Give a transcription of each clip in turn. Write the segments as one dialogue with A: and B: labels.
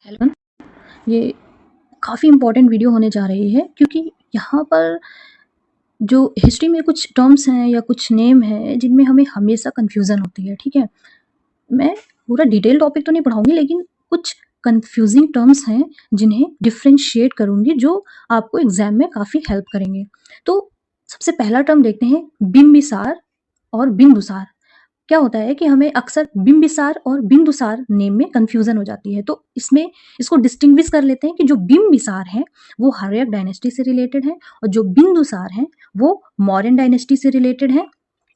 A: Hello. ये काफ़ी important video होने जा रही है क्योंकि यहाँ पर जो हिस्ट्री में कुछ टर्म्स हैं या कुछ नेम हैं जिनमें हमें हमेशा कन्फ्यूज़न होती है, ठीक है? मैं पूरा डिटेल टॉपिक तो नहीं पढ़ाऊँगी लेकिन कुछ कन्फ्यूज़िंग टर्म्स हैं जिन्हें डिफरेंशिएट करूँगी जो आपको एग्ज़ाम में काफ़ी हेल्प करेंगे। तो सबसे पहला टर्म देखते हैं बिम्बिसार और बिंदुसार। क्या होता है कि हमें अक्सर बिंबिसार और बिंदुसार नेम में कन्फ्यूज़न हो जाती है। तो इसमें इसको डिस्टिंग्विश कर लेते हैं कि जो बिंबिसार हैं, वो हर्यक डायनेस्टी से रिलेटेड हैं और जो बिंदुसार हैं, वो मौर्यन डायनेस्टी से रिलेटेड हैं,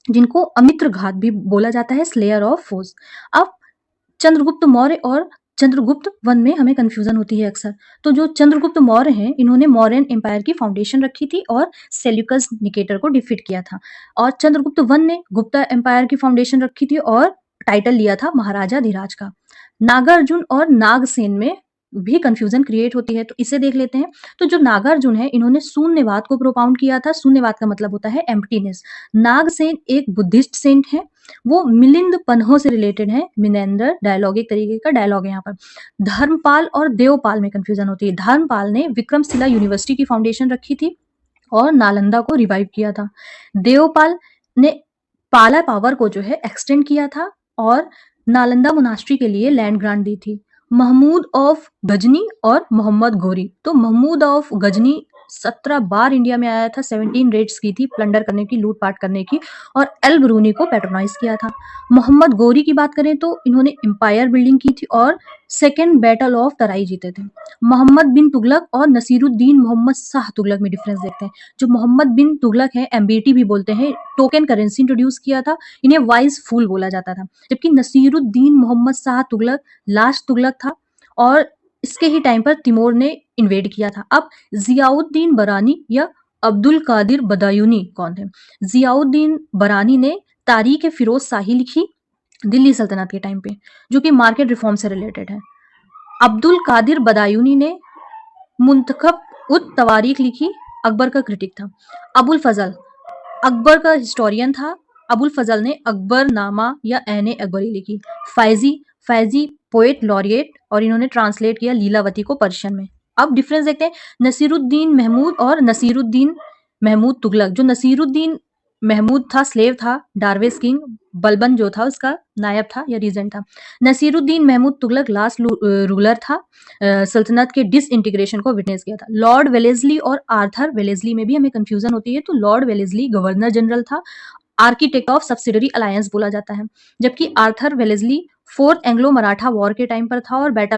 A: जिनको अमित्रघात भी बोला जाता है, स्लेयर ऑफ फोर्स। अब चंद्रगुप्त मौर्य और चंद्रगुप्त वन में हमें कन्फ्यूज़न होती है अक्सर। तो जो चंद्रगुप्त मौर्य हैं, इन्होंने मौर्यन एम्पायर की फाउंडेशन रखी थी और सेल्यूकस निकेटर को डिफीट किया था। और चंद्रगुप्त वन ने गुप्ता एम्पायर की फाउंडेशन रखी थी और टाइटल लिया था महाराजा धीराज का। नागार्जुन और नागसेन में भी कन्फ्यूज़न क्रिएट होती है, तो इसे देख लेते हैं। तो जो नागार्जुन है, इन्होंने शून्यवाद को प्रोपाउंड किया था। शून्यवाद का मतलब होता है एम्प्टीनेस। नागसेन एक बुद्धिस्ट सेंट है, वो मिलिंद पन्हों से रिलेटेड है। मिनेंडर डायलॉग एक तरीके का डायलॉग है यहाँ पर। धर्मपाल और देवपाल में कन्फ्यूज़न होती है। धर्मपाल ने विक्रमशिला यूनिवर्सिटी की फाउंडेशन रखी थी और नालंदा को रिवाइव किया था। देवपाल ने पाला पावर को जो है एक्सटेंड किया था और नालंदा मोनास्ट्री के लिए लैंड ग्रांट दी थी। महमूद ऑफ गजनी और मोहम्मद गोरी। तो महमूद ऑफ गजनी 17 बार इंडिया में आया था, 17 रेड्स की थी प्लंडर करने की, लूटपाट करने की, और एल ब्रूनी को पैट्रोनाइज किया था। मोहम्मद गोरी की बात करें तो इन्होंने एम्पायर बिल्डिंग की थी और सेकेंड बैटल ऑफ तराई जीते थे। मोहम्मद बिन तुगलक और नसीरुद्दीन मोहम्मद शाह तुगलक में डिफरेंस देखते हैं। जो मोहम्मद बिन तुगलक है, एमबीटी भी बोलते हैं, टोकन करेंसी इंट्रोड्यूस किया था, इन्हें वाइज फूल बोला जाता था। जबकि नसीरुद्दीन मोहम्मद शाह तुगलक लास्ट तुगलक था और इसके ही टाइम पर तिमोर ने इन्वेड किया था। अब जियाउद्दीन बरानी या अब्दुल कादिर बदायूनी कौन थे? जियाउद्दीन बरानी ने तारीख फिरोज शाही लिखी दिल्ली सल्तनत के टाइम पे, जो कि मार्केट रिफॉर्म से रिलेटेड है। अब्दुल कादिर बदायूनी ने मुंतखब उत तवारीख लिखी, अकबर का क्रिटिक था। अबुल फजल अकबर का हिस्टोरियन था। अबुल फजल ने अकबरनामा या ऐने अकबरी लिखी। फैजी पोएट लॉरिएट और इन्होंने ट्रांसलेट किया लीलावती को पर्शियन में। अब डिफरेंस देखते हैं नसीरुद्दीन महमूद और नसीरुद्दीन महमूद तुगलक। जो नसीरुद्दीन महमूद था, स्लेव था, डारवेस किंग, बलबन जो था उसका नायब था या रीजेंट था। नसीरुद्दीन महमूद तुगलक लास्ट रूलर था, सल्तनत के डिसइंटीग्रेशन को विटनेस किया था। लॉर्ड वेलेस्ली और आर्थर वेलेस्ली में भी हमें कंफ्यूजन होती है। तो लॉर्ड वेलेस्ली गवर्नर जनरल था, आर्किटेक्ट ऑफ सब्सिडरी अलायंस बोला जाता है, जबकि Arthur Wellesley fourth Anglo Maratha war के टाइम पर था और बैटल